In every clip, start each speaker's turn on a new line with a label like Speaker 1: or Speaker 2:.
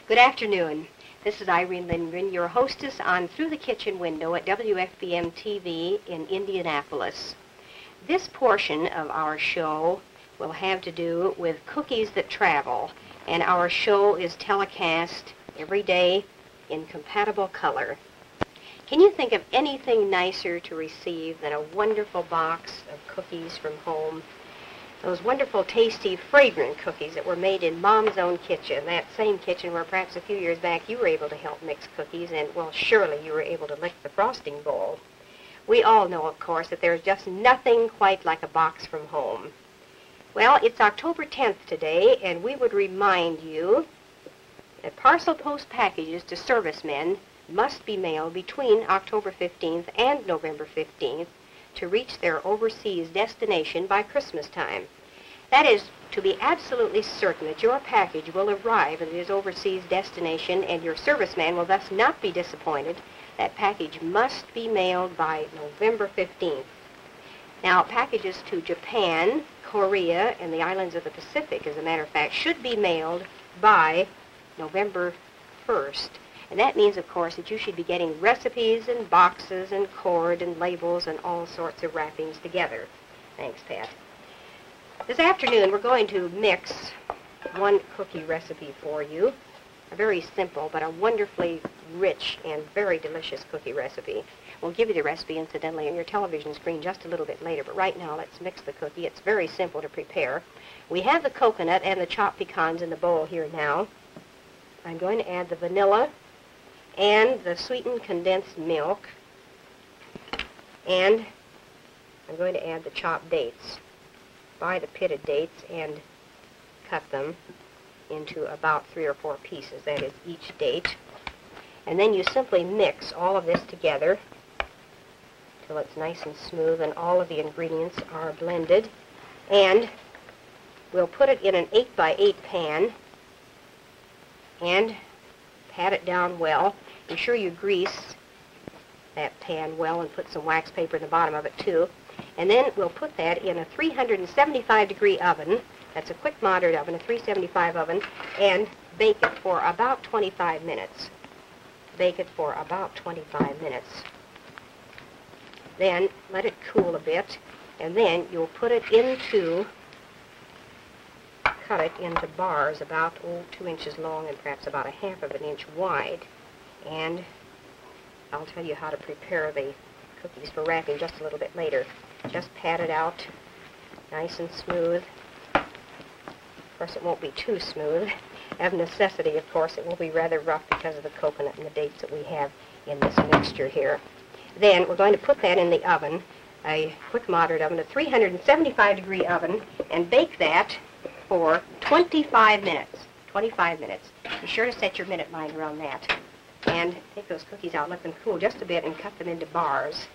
Speaker 1: Good afternoon. This is Irene Lindgren, your hostess on Through the Kitchen Window at WFBM TV in Indianapolis. This portion of our show will have to do with cookies that travel, and our show is telecast every day in compatible color. Can you think of anything nicer to receive than a wonderful box of cookies from home? Those wonderful, tasty, fragrant cookies that were made in Mom's own kitchen, that same kitchen where perhaps a few years back you were able to help mix cookies, and, well, surely you were able to lick the frosting bowl. We all know, of course, that there's just nothing quite like a box from home. Well, it's October 10th today, and we would remind you that parcel post packages to servicemen must be mailed between October 15th and November 15th to reach their overseas destination by Christmas time. That is, to be absolutely certain that your package will arrive at his overseas destination and your serviceman will thus not be disappointed. That package must be mailed by November 15th. Now, packages to Japan, Korea, and the islands of the Pacific, as a matter of fact, should be mailed by November 1st. And that means, of course, that you should be getting recipes and boxes and cord and labels and all sorts of wrappings together. Thanks, Pat. This afternoon, we're going to mix one cookie recipe for you. A very simple but a wonderfully rich and very delicious cookie recipe. We'll give you the recipe, incidentally, on your television screen just a little bit later. But right now, let's mix the cookie. It's very simple to prepare. We have the coconut and the chopped pecans in the bowl here now. I'm going to add the vanilla and the sweetened condensed milk, and I'm going to add the chopped dates. Buy the pitted dates and cut them into about 3 or 4 pieces, that is each date. And then you simply mix all of this together till it's nice and smooth and all of the ingredients are blended. And we'll put it in an 8x8 pan and pat it down well. Be sure you grease that pan well and put some wax paper in the bottom of it too. And then we'll put that in a 375-degree oven. That's a quick moderate oven, a 375 oven, and bake it for about 25 minutes. Bake it for about 25 minutes. Then let it cool a bit, and then you'll put it into, cut it into bars about 2 inches long and perhaps about 1/2 of an inch wide. And I'll tell you how to prepare the cookies for wrapping just a little bit later. Just pat it out nice and smooth. Of course, it won't be too smooth. Of necessity, of course, it will be rather rough because of the coconut and the dates that we have in this mixture here. Then we're going to put that in the oven, a quick moderate oven, a 375-degree oven, and bake that for 25 minutes. 25 minutes. Be sure to set your minute mind around that. And take those cookies out, let them cool just a bit, and cut them into bars.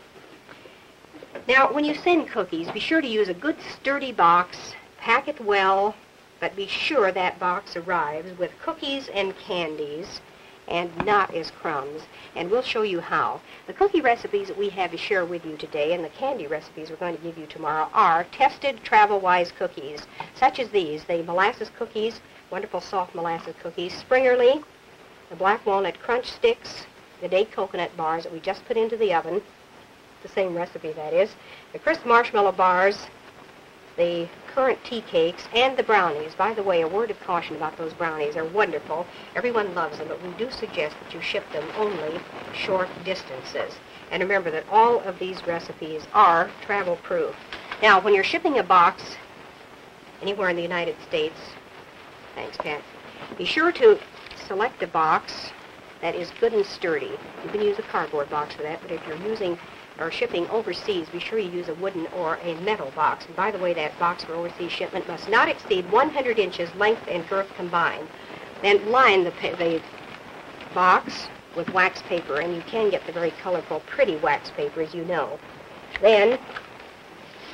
Speaker 1: Now, when you send cookies, be sure to use a good sturdy box, pack it well, but be sure that box arrives with cookies and candies and not as crumbs, and we'll show you how. The cookie recipes that we have to share with you today and the candy recipes we're going to give you tomorrow are tested travel-wise cookies, such as these, the molasses cookies, wonderful soft molasses cookies, Springerly, the black walnut crunch sticks, the date coconut bars that we just put into the oven, the same recipe that is, the crisp marshmallow bars, the currant tea cakes, and the brownies. By the way, a word of caution about those brownies. They're wonderful. Everyone loves them, but we do suggest that you ship them only short distances. And remember that all of these recipes are travel-proof. Now, when you're shipping a box anywhere in the United States, thanks, Pat, be sure to select a box that is good and sturdy. You can use a cardboard box for that, but if you're using or shipping overseas, be sure you use a wooden or a metal box. And by the way, that box for overseas shipment must not exceed 100 inches length and girth combined. Then line the box with wax paper, and you can get the very colorful, pretty wax paper, as you know. Then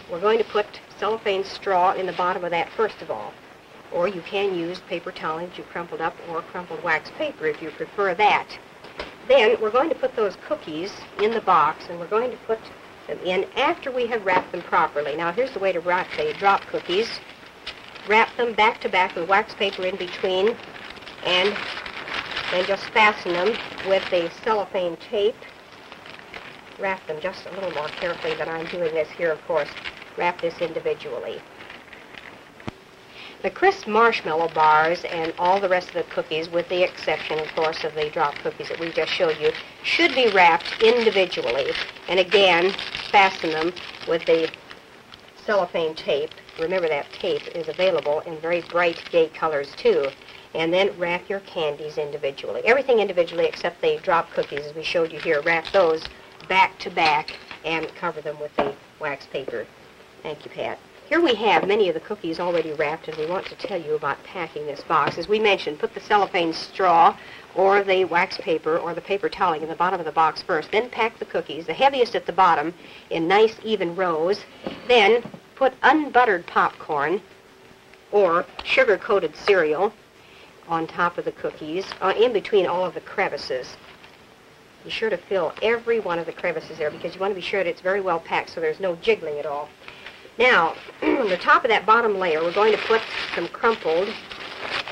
Speaker 1: we're going to put cellophane straw in the bottom of that first of all. Or you can use paper towel that you crumpled up, or crumpled wax paper if you prefer that. Then we're going to put those cookies in the box, and we're going to put them in after we have wrapped them properly. Now, here's the way to wrap the drop cookies. Wrap them back to back with wax paper in between, and and just fasten them with the cellophane tape. Wrap them just a little more carefully than I'm doing this here, of course. Wrap this individually. The crisp marshmallow bars and all the rest of the cookies, with the exception, of course, of the drop cookies that we just showed you, should be wrapped individually. And again, fasten them with the cellophane tape. Remember, that tape is available in very bright, gay colors, too. And then wrap your candies individually. Everything individually except the drop cookies, as we showed you here. Wrap those back to back and cover them with the wax paper. Thank you, Pat. Here we have many of the cookies already wrapped, and we want to tell you about packing this box. As we mentioned, put the cellophane straw or the wax paper or the paper toweling in the bottom of the box first. Then pack the cookies, the heaviest at the bottom, in nice even rows. Then put unbuttered popcorn or sugar-coated cereal on top of the cookies, in between all of the crevices. Be sure to fill every one of the crevices there because you want to be sure that it's very well packed so there's no jiggling at all. Now, on the top of that bottom layer, we're going to put some crumpled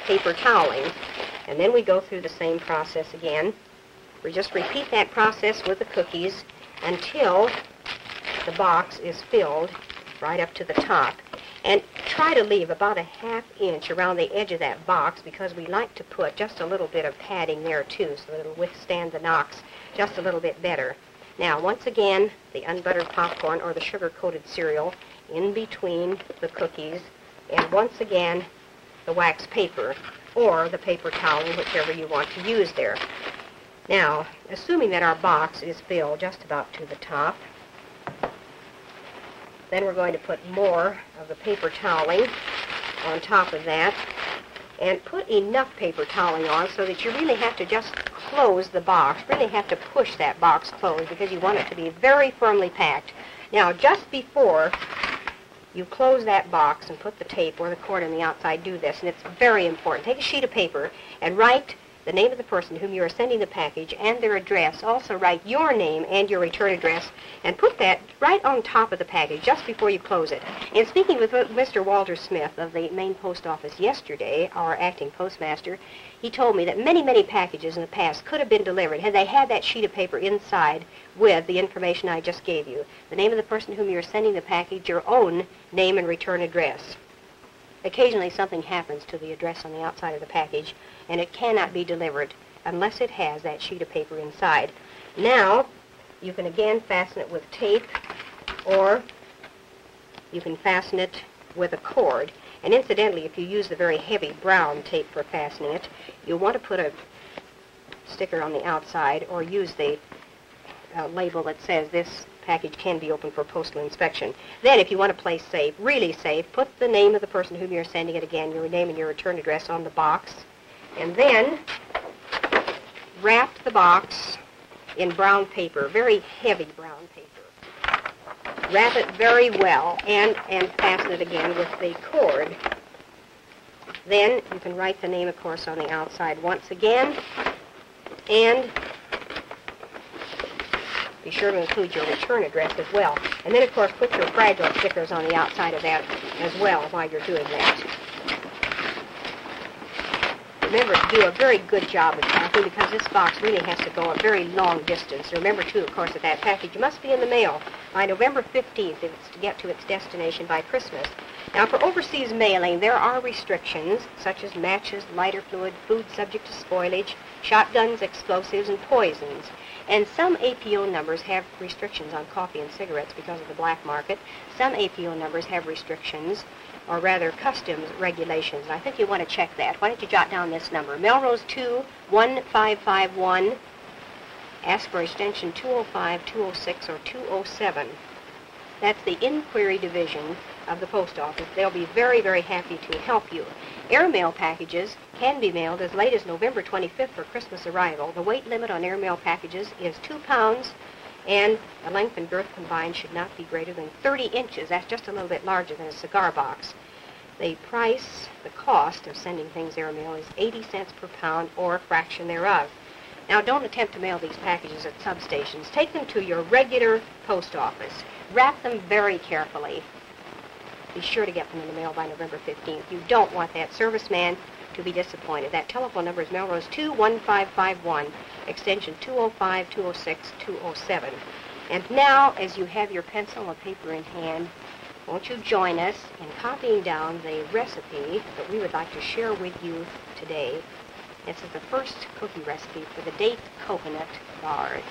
Speaker 1: paper toweling, and then we go through the same process again. We just repeat that process with the cookies until the box is filled right up to the top. And try to leave about a ½ inch around the edge of that box because we like to put just a little bit of padding there too so that it'll withstand the knocks just a little bit better. Now, once again, the unbuttered popcorn or the sugar-coated cereal in between the cookies, and once again, the wax paper or the paper toweling, whichever you want to use there. Now, assuming that our box is filled just about to the top, then we're going to put more of the paper toweling on top of that, and put enough paper toweling on so that you really have to just close the box, really have to push that box closed because you want it to be very firmly packed. Now, just before you close that box and put the tape or the cord on the outside, do this, and it's very important. Take a sheet of paper and write the name of the person whom you are sending the package and their address. Also write your name and your return address and put that right on top of the package just before you close it. In speaking with Mr. Walter Smith of the Maine Post Office yesterday, our acting postmaster, he told me that many, many packages in the past could have been delivered had they had that sheet of paper inside with the information I just gave you. The name of the person whom you're sending the package, your own name and return address. Occasionally something happens to the address on the outside of the package, and it cannot be delivered unless it has that sheet of paper inside. Now, you can again fasten it with tape, or you can fasten it with a cord. And incidentally, if you use the very heavy brown tape for fastening it, you'll want to put a sticker on the outside or use the label that says this package can be opened for postal inspection. Then, if you want to play safe, really safe, put the name of the person whom you're sending it again, your name and your return address on the box, and then wrap the box in brown paper, very heavy brown paper. Wrap it very well and fasten it again with the cord. Then you can write the name, of course, on the outside once again, and be sure to include your return address as well. And then, of course, put your fragile stickers on the outside of that as well while you're doing that. Remember to do a very good job of packing because this box really has to go a very long distance. Remember, too, of course, that package must be in the mail by November 15th if it's to get to its destination by Christmas. Now, for overseas mailing, there are restrictions such as matches, lighter fluid, food subject to spoilage, shotguns, explosives, and poisons. And some APO numbers have restrictions on coffee and cigarettes because of the black market. Some APO numbers have restrictions, or rather customs regulations. I think you want to check that. Why don't you jot down this number? Melrose 21551. Ask for extension 205, 206, or 207. That's the Inquiry Division of the Post Office. They'll be very, very happy to help you. Airmail packages can be mailed as late as November 25th for Christmas arrival. The weight limit on airmail packages is 2 pounds, and the length and girth combined should not be greater than 30 inches. That's just a little bit larger than a cigar box. The cost of sending things airmail is 80 cents per pound or a fraction thereof. Now, don't attempt to mail these packages at substations. Take them to your regular post office. Wrap them very carefully. Be sure to get them in the mail by November 15th. You don't want that serviceman to be disappointed. That telephone number is Melrose 21551, extension 205, 206, 207. And now, as you have your pencil and paper in hand, won't you join us in copying down the recipe that we would like to share with you today. This is the first cookie recipe for the date coconut bars.